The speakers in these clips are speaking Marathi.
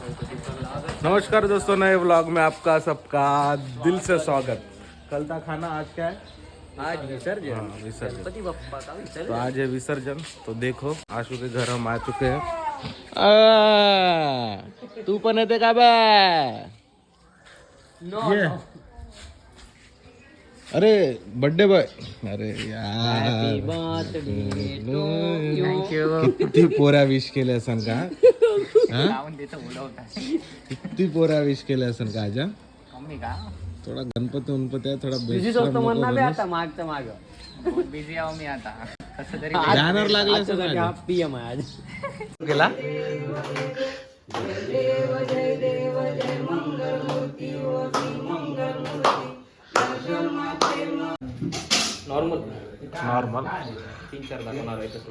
नमस्कार दोस्तों, नए व्लॉग में आपका सबका दिल से स्वागत। कल का खाना आज क्या है? आज विसर्जन। हाँ, विसर्जन। गणपति बप्पा का विसर्जन। तो आज है विसर्जन। तो देखो आशु के घर हम आ चुके हैं। तू पण येते का बे? ये अरे बर्थडे बॉय, अरे यार किती पोऱ्या विश केले असन का? किती पोऱ्या विश केले असन का? आज थोडा गणपती उनपती आहे, थोडा बिझी आहो मी आता. कसं तरी बॅनर लागले असेल ना? PM आहे आज. गेला नॉर्मल नॉर्मल 3-4 दाखवणार आहे तसं.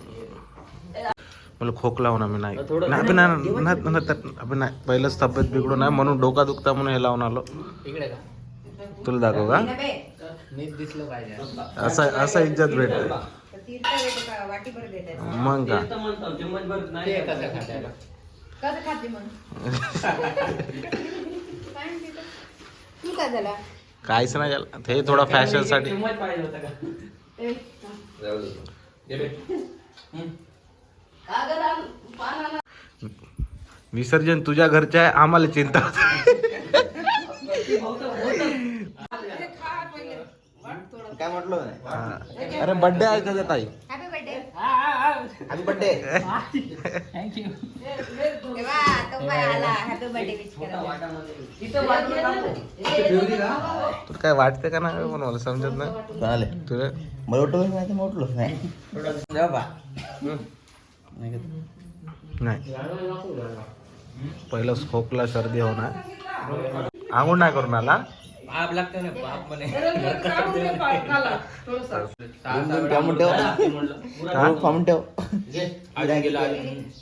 मला खोकला होणार मी नाही नाही पहिलंच तब्येत बिघडून आहे म्हणून डोका दुखता म्हणून हे लावून आलो. इकडे का तुला दाखव का? नीट दिसलं पाहिजे असं इज्जत भेटते मग का? ते कसं खात्याला काहीच नाही झालं ते थोडा फॅशन साठी. पाहिजे होतं का? विसर्जन तुझ्या घरच्या आहे, आम्हाला चिंता होती. काय म्हटलं? अरे बर्थडे आहे त्याचा ताई. Happy birthday. थँक्यू. तुला काय वाटते का नाही? पण मला समजत नाही. तुला नाही पहिलंच खोकला सर्दी होणार. आंघोळ नाही करून आला. बाप लागतं ना बाप म्हणे.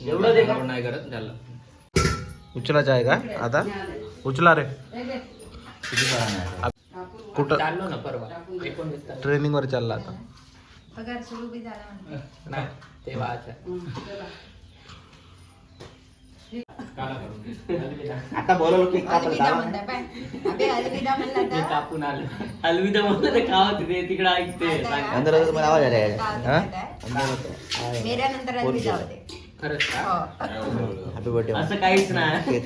एवढं नाही करत त्याला. उचलायचं आहे का आता? उचला रे. कुठं चाललो ना परवा 19 ट्रेनिंग वर चालला आता? पगार सुरू बी झाला म्हणते. नाही ते वाचा. आता बोलवलं की अलविदा म्हणता पाय. अबे अलविदा म्हणला ते तर कापून आलं. अलविदा म्हणलं ते खावत ते तिकडे ऐकते. अंदर तुम्हाला आवाज आला मेऱ्या नंतर अलविदा होते. खरंच का? हो. हॅपी बर्थडे असं काहीच नाही.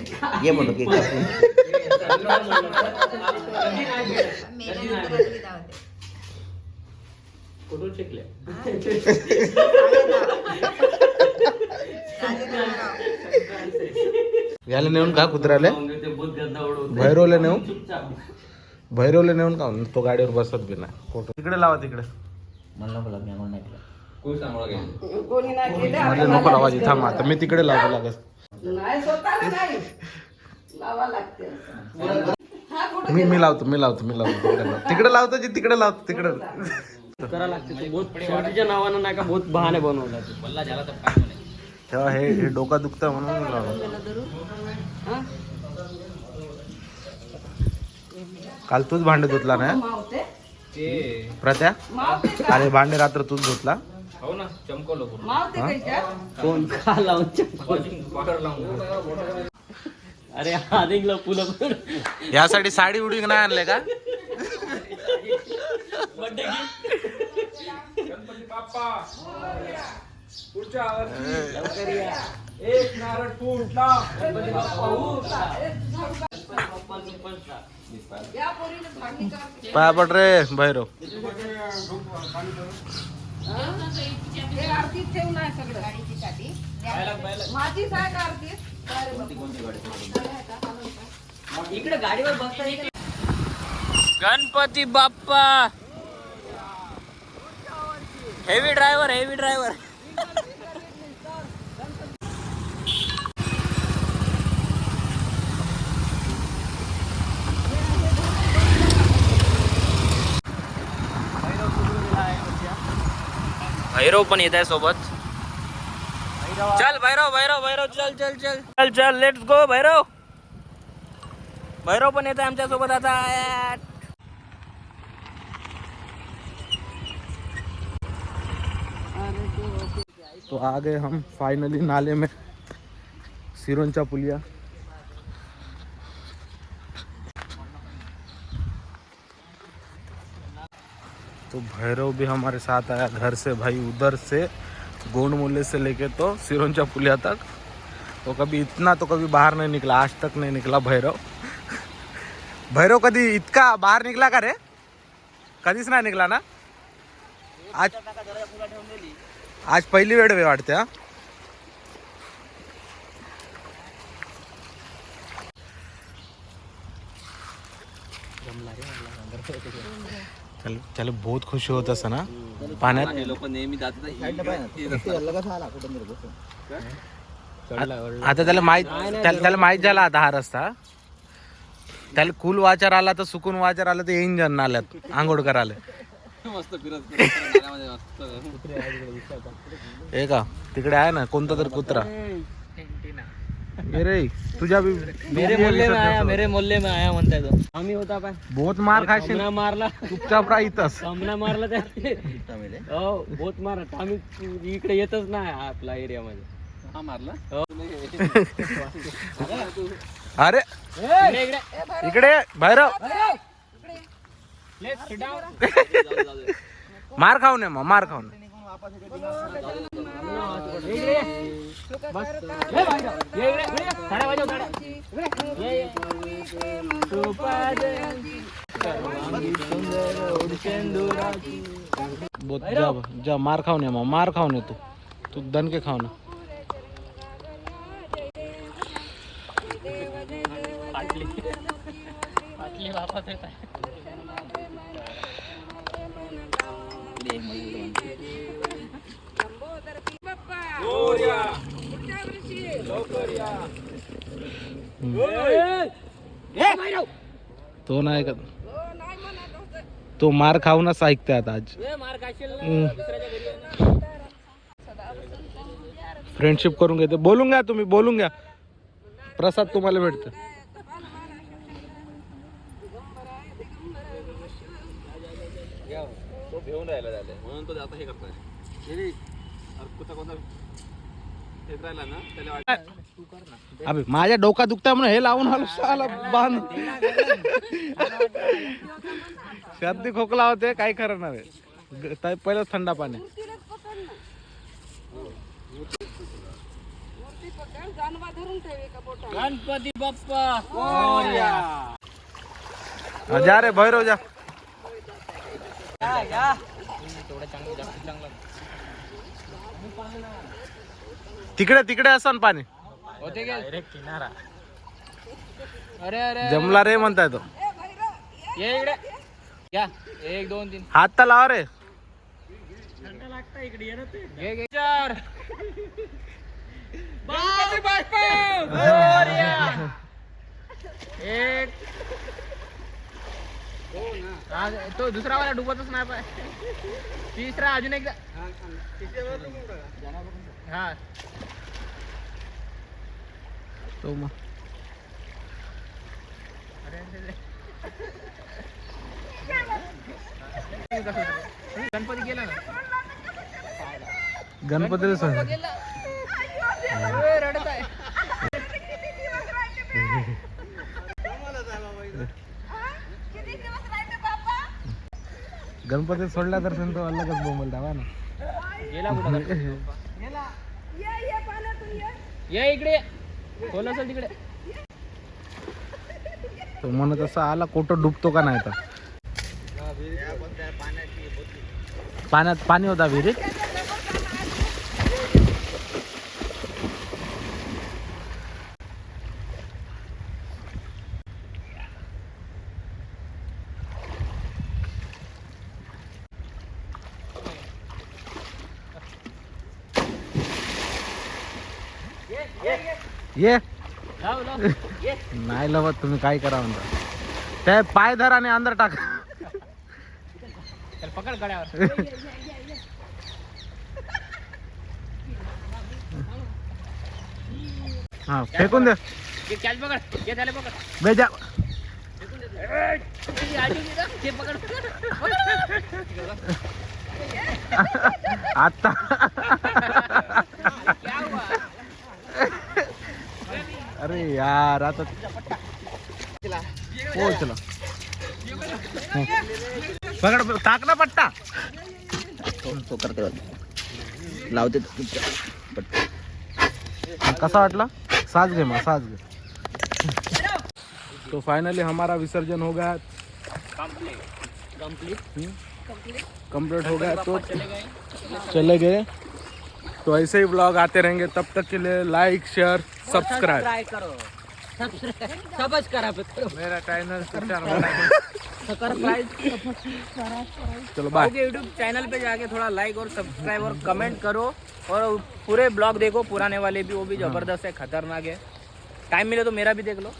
ये म्हणतो केक कापून. मेऱ्या नंतर अलविदा होते. कुठून शिकले? याला नेऊन का कुत्र्याला? ते भूत गंधा उडवते. भैरवले नेऊ? चुपचाप. भैरवले नेऊन का? तो गाडीवर बसत बी नाही. फोटो तिकडे लावा तिकडे. मला नको लागलं आम्हाला नाही केलं. कोणी नाही केलं. म्हणजे नको लावायची. थांब आता मी तिकडे लावतो लागत. नाही स्वतःला नाही लावा लागते. मी लावतो तिकडे लावतो जी तिकडे लावतो तिकडे. करा लागते ते भूत शेवटीच्या नावानं नाही का भूत बहाणे बनवला ते. बल्ला झाला तर काय म्हणे. तेव्हा हे डोका दुखतं म्हणून मी लावलं. काल तूच भांडे धुतला ना ते प्रत्या? अरे भांडे रात्र तूच धुतला. हो ना चमकवलं पूर्ण. हा? कोण का लावून पावडर लावून. अरे आदिंगला फुलं पण. यासाठी साडी उडी नाही आणले का? बर्थडे गणपती बाप्पा पुढच्या वर्षी लवकर या. एक नारळ फुटला. गणपती बाप्पा उठला. पाया पड रे भैरव. आरती ठेवून आहे सगळं गाडीची साठी माझीच आहे का आरती? इकडे गाडीवर बसता येते. Ganpati Bappa heavy driver. भैरव पण येत आहे सोबत. चल भैरव चल लेट्स गो. भैरव पण येत आहे आमच्या सोबत आता. तो आ गए हम फाइनली नाले में, सिरोंचा पुलिया। तो भैरव भी हमारे साथ आया घर से भाई, उधर से गोंड मूल्य से लेके तो सिरोंचा पुलिया तक। तो कभी इतना तो कभी बाहर नहीं निकला, आज तक नहीं निकला भैरव। भैरव कधी इतका बाहर निकला का रे? कधीच नाही निघला ना? आज पहिली वेळ वे वाटते हा. चल चल बहुत खुशी होत असं ना पाण्यात. लोक नेहमी आता त्याला माहित झाला आता हा रस्ता. त्याला कुल वाचार आला तर सुकून वाचार आला तर येईन जण नाल्यात आंघोळ करायला. मस्त फिरत हे का तिकडे आहे ना कोणता तर कुत्रा. अरे तुझ्या मेरे मोहल्ले में आया म्हणताय तो. आम्ही होता पाय बहुत मार खाशील. मारला चुपचाप राह इथंच. सामना मारला त्या. हो बहुत मार. आम्ही इकडे येतच नाही आपला एरिया मध्ये. हा मारला. अरे इकडे भैरव मार खाऊ नये मग मार खाऊ नये. जा मार खाऊ नये मग मार खाऊ नये. तू दणके खाऊ ना. तो नाही का तो मार खाऊनच ऐकते आता आज. फ्रेंडशिप करून घेते. बोलून घ्या तुम्ही बोलून घ्या. प्रसाद तुम्हाला भेटतं. तो घेऊन राहिला म्हणून तो आता हे करताय. अबे माझ्या डोका दुखताय म्हणून हे लावून आला बांध. सर्दी खोकला होते काय करणार आहे. पहिलं थंडा पाणी. गणपती बाप्पा जा रे भैरव जा. तिकडे तिकडे असं पाणी किनारा. अरे अरे जमला रे म्हणताय तो. ये इकडे या. 1 2 3 हात तर लावा रे. लागतं इकडे ये ना ते. घे 4 गणपती बाप्पा. 1 तो दुसरा वाला डुबतच नाही पाय. तिसरा अजून एकदा. हा तो मग गणपती गेला ना. गणपतीला सांग. रडत आहे. गणपती सोडला तर तो अलगच बोंबल धावा ना. गेला कुठं? ये इकडे. खोल असेल तिकडे. तो म्हणत असं आला कुठं डुबतो का नाही तर. पाण्यात पाणी होता विहिरीत. ये नाही लवत तुम्ही काय करा म्हणता. त्या पाय धर आणि अंदर टाका. पकड गड्यावर. हा फेकून दे. कॅच पकड. ये त्याला पकड. बेजा ते पकड. आता अरे यार आता हो चला. पकड टाक ना पट्टा तो करते वाटतं. लावते तो चुपचाप. पटकन. कसा वाटला साज घे मग साज घे तो फाइनली हमारा विसर्जन हो गया कंप्लीट हो गया तो चले गए तो ऐसे ही ब्लॉग आते रहेंगे तब तक के लिए लाइक शेयर सब्सक्राइब करो सब्सक्राइब करो मेरा चैनल सब्सक्राइब चलो बाय यूट्यूब चैनल पे जाके थोड़ा लाइक और सब्सक्राइब और कमेंट करो और पूरे ब्लॉग देखो पुराने वाले भी वो भी जबरदस्त है खतरनाक है टाइम मिले तो मेरा भी देख लो